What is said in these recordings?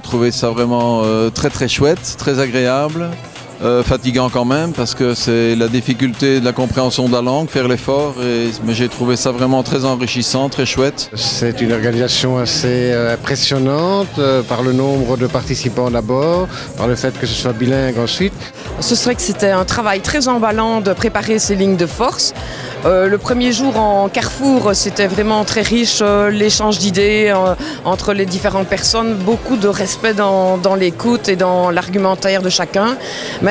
trouvé ça vraiment très très chouette, très agréable. Fatigant quand même parce que c'est la difficulté de la compréhension de la langue, faire l'effort, mais j'ai trouvé ça vraiment très enrichissant, très chouette. C'est une organisation assez impressionnante par le nombre de participants d'abord, par le fait que ce soit bilingue ensuite. Ce serait que c'était un travail très emballant de préparer ces lignes de force. Le premier jour en Carrefour, c'était vraiment très riche, l'échange d'idées entre les différentes personnes, beaucoup de respect dans l'écoute et dans l'argumentaire de chacun.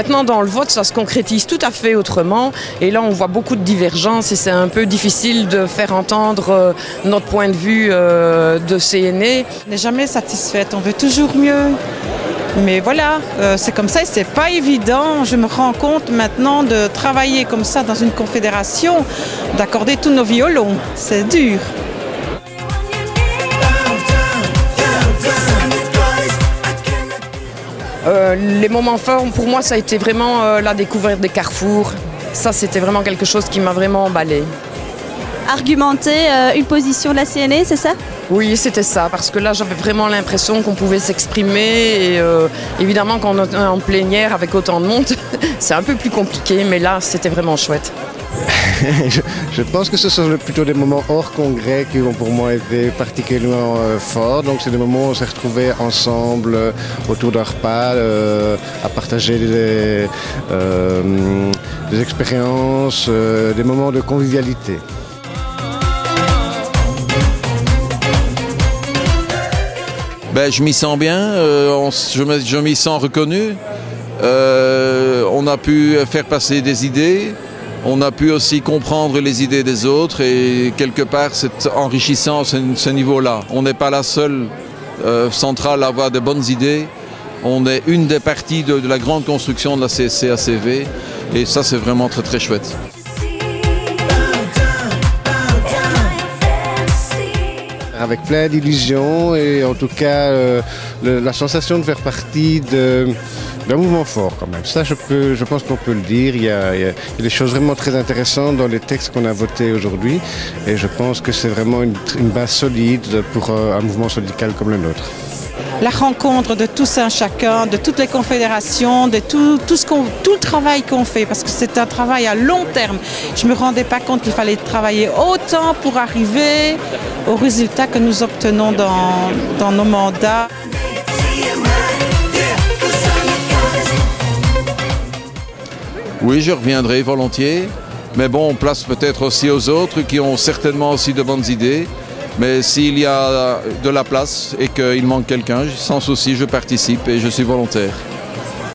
Maintenant, dans le vote, ça se concrétise tout à fait autrement. Et là, on voit beaucoup de divergences et c'est un peu difficile de faire entendre notre point de vue de CNE. On n'est jamais satisfaite, on veut toujours mieux. Mais voilà, c'est comme ça et c'est pas évident. Je me rends compte maintenant de travailler comme ça dans une confédération, d'accorder tous nos violons. C'est dur. Les moments forts, pour moi, ça a été vraiment la découverte des carrefours. Ça, c'était vraiment quelque chose qui m'a vraiment emballé. Argumenter une position de la CNE, c'est ça? Oui, c'était ça, parce que là, j'avais vraiment l'impression qu'on pouvait s'exprimer. Et évidemment, quand on est en plénière avec autant de monde, c'est un peu plus compliqué, mais là, c'était vraiment chouette. Je pense que ce sont plutôt des moments hors congrès qui ont pour moi été particulièrement forts. Donc c'est des moments où on s'est retrouvés ensemble autour d'un repas, à partager des expériences, des moments de convivialité. Ben, je m'y sens bien, je m'y sens reconnu. On a pu faire passer des idées. On a pu aussi comprendre les idées des autres et quelque part c'est enrichissant ce niveau-là. On n'est pas la seule centrale à avoir de bonnes idées. On est une des parties de la grande construction de la CACV et ça c'est vraiment très très chouette. Avec plein d'illusions et en tout cas la sensation de faire partie d'un mouvement fort quand même. Ça, je pense qu'on peut le dire. Il y a des choses vraiment très intéressantes dans les textes qu'on a votés aujourd'hui. Et je pense que c'est vraiment une base solide pour un mouvement syndical comme le nôtre. La rencontre de tous un chacun, de toutes les confédérations, de tout le travail qu'on fait, parce que c'est un travail à long terme. Je ne me rendais pas compte qu'il fallait travailler autant pour arriver aux résultats que nous obtenons dans nos mandats. Oui, je reviendrai volontiers, mais bon, on place peut-être aussi aux autres qui ont certainement aussi de bonnes idées. Mais s'il y a de la place et qu'il manque quelqu'un, sans souci, je participe et je suis volontaire.